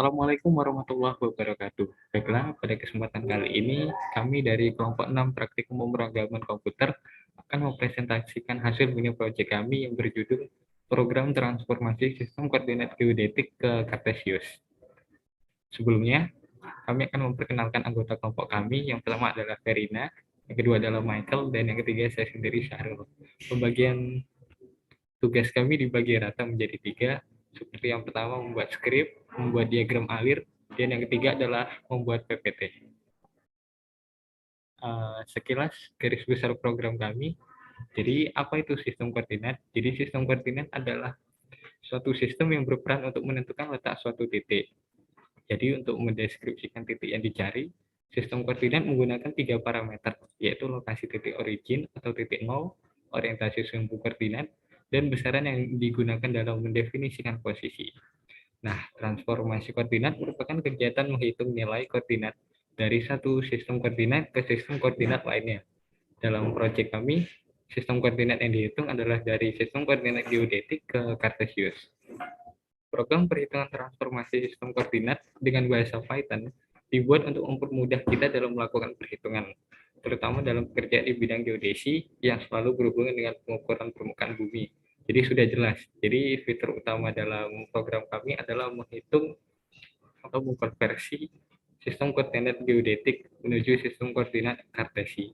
Assalamualaikum warahmatullahi wabarakatuh. Baiklah, pada kesempatan kali ini, kami dari kelompok 6 Praktikum Pemrograman Komputer akan mempresentasikan hasil mini proyek kami yang berjudul Program Transformasi Sistem Koordinat Geodetik ke Kartesius. Sebelumnya, kami akan memperkenalkan anggota kelompok kami. Yang pertama adalah Verina, yang kedua adalah Michael, dan yang ketiga saya sendiri, Syahrul. Pembagian tugas kami dibagi rata menjadi 3, seperti yang pertama membuat skrip, membuat diagram alir, dan yang ketiga adalah membuat PPT. Sekilas garis besar program kami. Jadi apa itu sistem koordinat? Jadi sistem koordinat adalah suatu sistem yang berperan untuk menentukan letak suatu titik. Jadi untuk mendeskripsikan titik yang dicari, sistem koordinat menggunakan 3 parameter, yaitu lokasi titik origin atau titik nol, orientasi sumbu koordinat, dan besaran yang digunakan dalam mendefinisikan posisi. Nah, transformasi koordinat merupakan kegiatan menghitung nilai koordinat dari satu sistem koordinat ke sistem koordinat lainnya. Dalam proyek kami, sistem koordinat yang dihitung adalah dari sistem koordinat geodetik ke Kartesius. Program perhitungan transformasi sistem koordinat dengan bahasa Python dibuat untuk mempermudah kita dalam melakukan perhitungan, terutama dalam pekerjaan di bidang geodesi yang selalu berhubungan dengan pengukuran permukaan bumi. Jadi sudah jelas. Jadi fitur utama dalam program kami adalah menghitung atau mengkonversi sistem koordinat geodetik menuju sistem koordinat kartesi.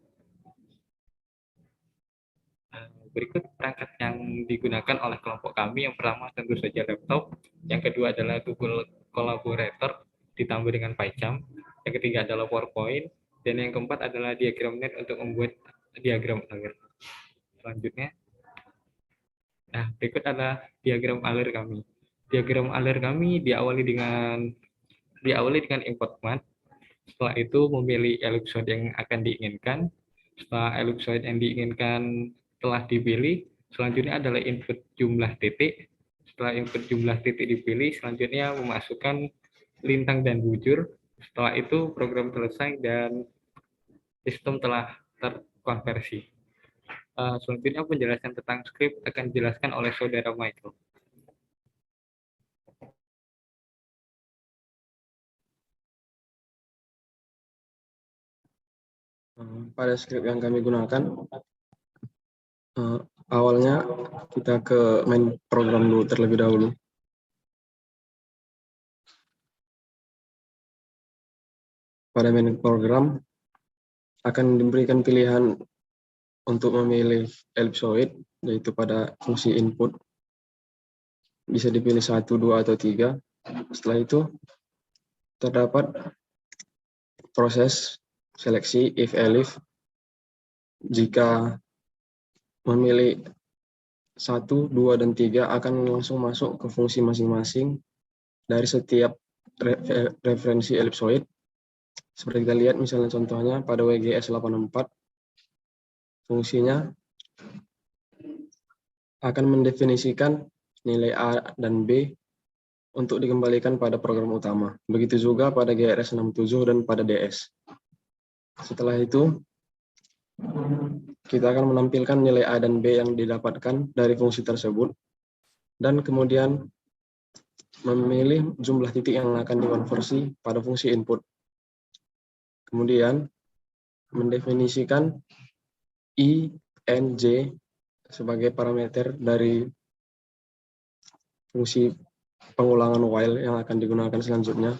Berikut perangkat yang digunakan oleh kelompok kami. Yang pertama tentu saja laptop, yang kedua adalah Google Collaborator ditambah dengan PyCharm, yang ketiga adalah PowerPoint, dan yang keempat adalah diagram net untuk membuat diagram alir. Selanjutnya, berikut adalah diagram alir kami. Diagram alir kami diawali dengan import math. Setelah itu memilih ellipsoid yang akan diinginkan. Setelah ellipsoid yang diinginkan telah dipilih, selanjutnya adalah input jumlah titik. Setelah input jumlah titik dipilih, selanjutnya memasukkan lintang dan bujur. Setelah itu program selesai dan sistem telah terkonversi. Selanjutnya penjelasan tentang script akan dijelaskan oleh saudara Michael. Pada script yang kami gunakan, awalnya kita ke main program dulu terlebih dahulu. Pada main program akan diberikan pilihan untuk memilih ellipsoid, yaitu pada fungsi input. Bisa dipilih 1, 2, atau 3. Setelah itu terdapat proses seleksi if-elif. Jika memilih 1, 2, dan 3 akan langsung masuk ke fungsi masing-masing dari setiap referensi ellipsoid. Seperti kita lihat misalnya contohnya pada WGS 84, fungsinya akan mendefinisikan nilai A dan B untuk dikembalikan pada program utama. Begitu juga pada GRS 67 dan pada DS. Setelah itu, kita akan menampilkan nilai A dan B yang didapatkan dari fungsi tersebut, dan kemudian memilih jumlah titik yang akan dikonversi pada fungsi input. Kemudian, mendefinisikan I, N, J sebagai parameter dari fungsi pengulangan while yang akan digunakan selanjutnya.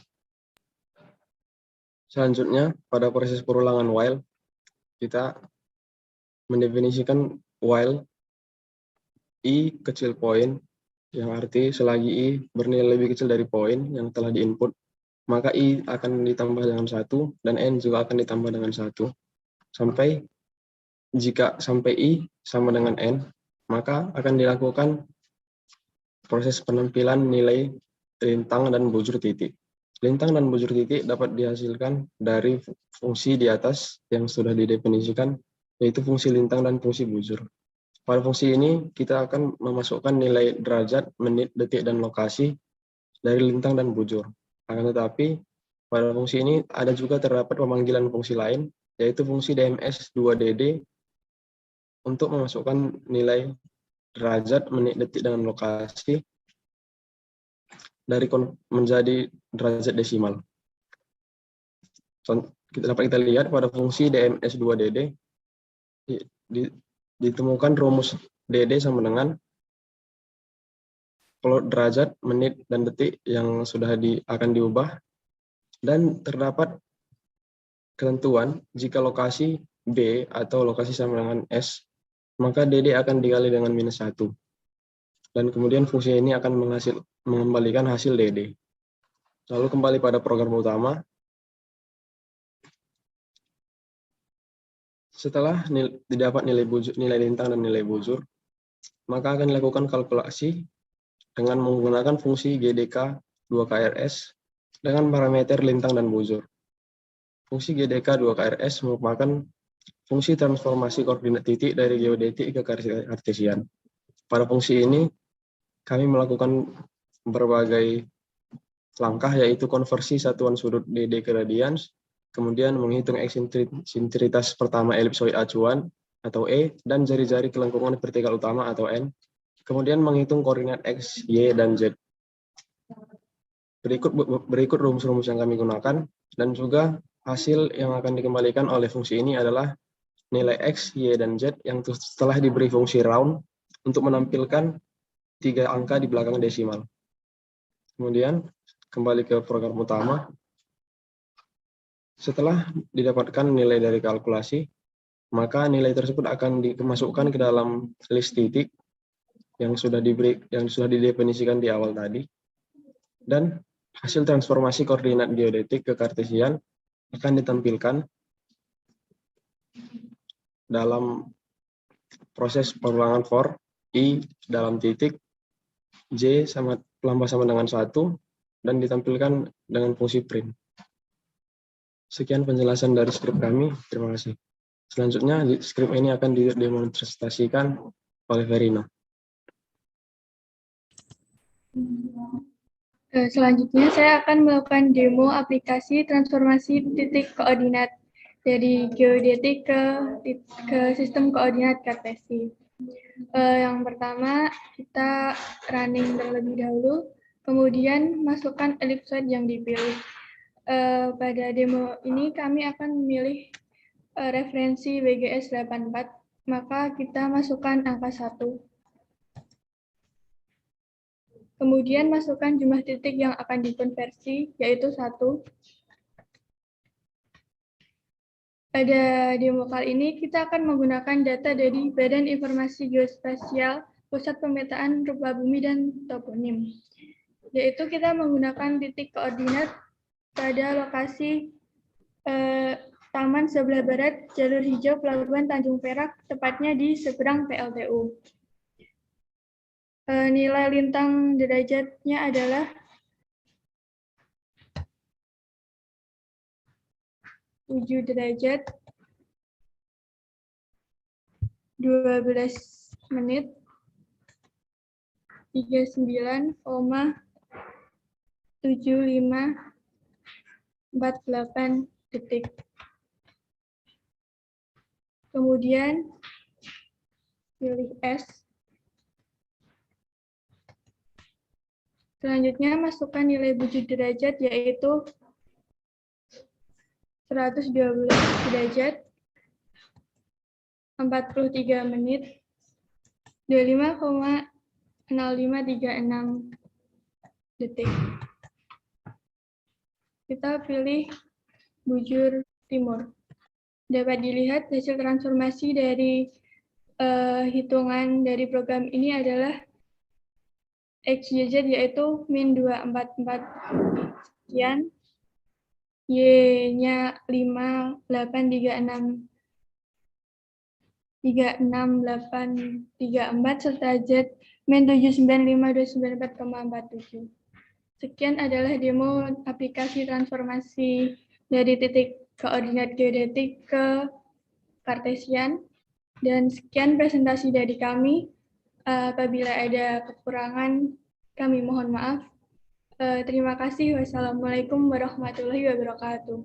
Selanjutnya, pada proses perulangan while, kita mendefinisikan while I kecil poin, yang arti selagi I bernilai lebih kecil dari poin yang telah diinput, maka I akan ditambah dengan 1 dan N juga akan ditambah dengan 1. Jika sampai I sama dengan N, maka akan dilakukan proses penampilan nilai lintang dan bujur titik. Lintang dan bujur titik dapat dihasilkan dari fungsi di atas yang sudah didefinisikan, yaitu fungsi lintang dan fungsi bujur. Pada fungsi ini, kita akan memasukkan nilai derajat, menit, detik, dan lokasi dari lintang dan bujur. Akan tetapi, pada fungsi ini ada juga terdapat pemanggilan fungsi lain, yaitu fungsi DMS 2DD untuk memasukkan nilai derajat, menit, detik, dan lokasi menjadi derajat desimal. Dapat kita lihat pada fungsi DMS2DD ditemukan rumus DD sama dengan kalau derajat, menit, dan detik yang sudah akan diubah, dan terdapat ketentuan jika lokasi B atau lokasi sama dengan S, maka DD akan dikali dengan -1. Dan kemudian fungsi ini akan mengembalikan hasil DD. Lalu kembali pada program utama. Setelah didapat nilai lintang dan nilai bujur, maka akan dilakukan kalkulasi dengan menggunakan fungsi GDK 2KRS dengan parameter lintang dan bujur. Fungsi GDK 2KRS merupakan fungsi transformasi koordinat titik dari geodetik ke kartesian. Pada fungsi ini, kami melakukan berbagai langkah, yaitu konversi satuan sudut DD ke radians, kemudian menghitung eksentrisitas pertama elipsoid acuan atau E, dan jari-jari kelengkungan vertikal utama atau N, kemudian menghitung koordinat X, Y, dan Z. Berikut rumus-rumus yang kami gunakan, dan juga hasil yang akan dikembalikan oleh fungsi ini adalah nilai X, Y, dan Z yang setelah diberi fungsi round untuk menampilkan 3 angka di belakang desimal. Kemudian kembali ke program utama. Setelah didapatkan nilai dari kalkulasi, maka nilai tersebut akan dimasukkan ke dalam list titik yang sudah didefinisikan di awal tadi, dan hasil transformasi koordinat geodetik ke kartesian akan ditampilkan dalam proses pengulangan for I dalam titik J lambah sama dengan 1 dan ditampilkan dengan fungsi print. Sekian penjelasan dari skrip kami. Terima kasih. Selanjutnya skrip ini akan didemonstrasikan oleh Verina. Selanjutnya saya akan melakukan demo aplikasi transformasi titik koordinat dari geodetik ke sistem koordinat kartesi. Yang pertama kita running terlebih dahulu, kemudian masukkan ellipsoid yang dipilih. Pada demo ini kami akan memilih referensi WGS 84, maka kita masukkan angka 1. Kemudian masukkan jumlah titik yang akan dikonversi, yaitu 1. Pada demo kali ini, kita akan menggunakan data dari Badan Informasi Geospasial, Pusat Pemetaan Rupa Bumi dan Toponim. Yaitu kita menggunakan titik koordinat pada lokasi Taman sebelah barat, jalur hijau Pelabuhan Tanjung Perak, tepatnya di seberang PLTU. Nilai lintang derajatnya adalah 7 derajat 12 menit 39,7548 detik. Kemudian pilih S. Selanjutnya masukkan nilai bujur derajat, yaitu 112 derajat 43 menit 25,0536 detik. Kita pilih bujur timur. Dapat dilihat hasil transformasi dari hitungan dari program ini adalah XYZ, yaitu min 244 sekian, Y-nya 5,834, serta Z min 795,294,47. Sekian adalah demo aplikasi transformasi dari titik koordinat geodetik ke kartesian. Dan sekian presentasi dari kami. Apabila ada kekurangan, kami mohon maaf. Terima kasih. Wassalamualaikum warahmatullahi wabarakatuh.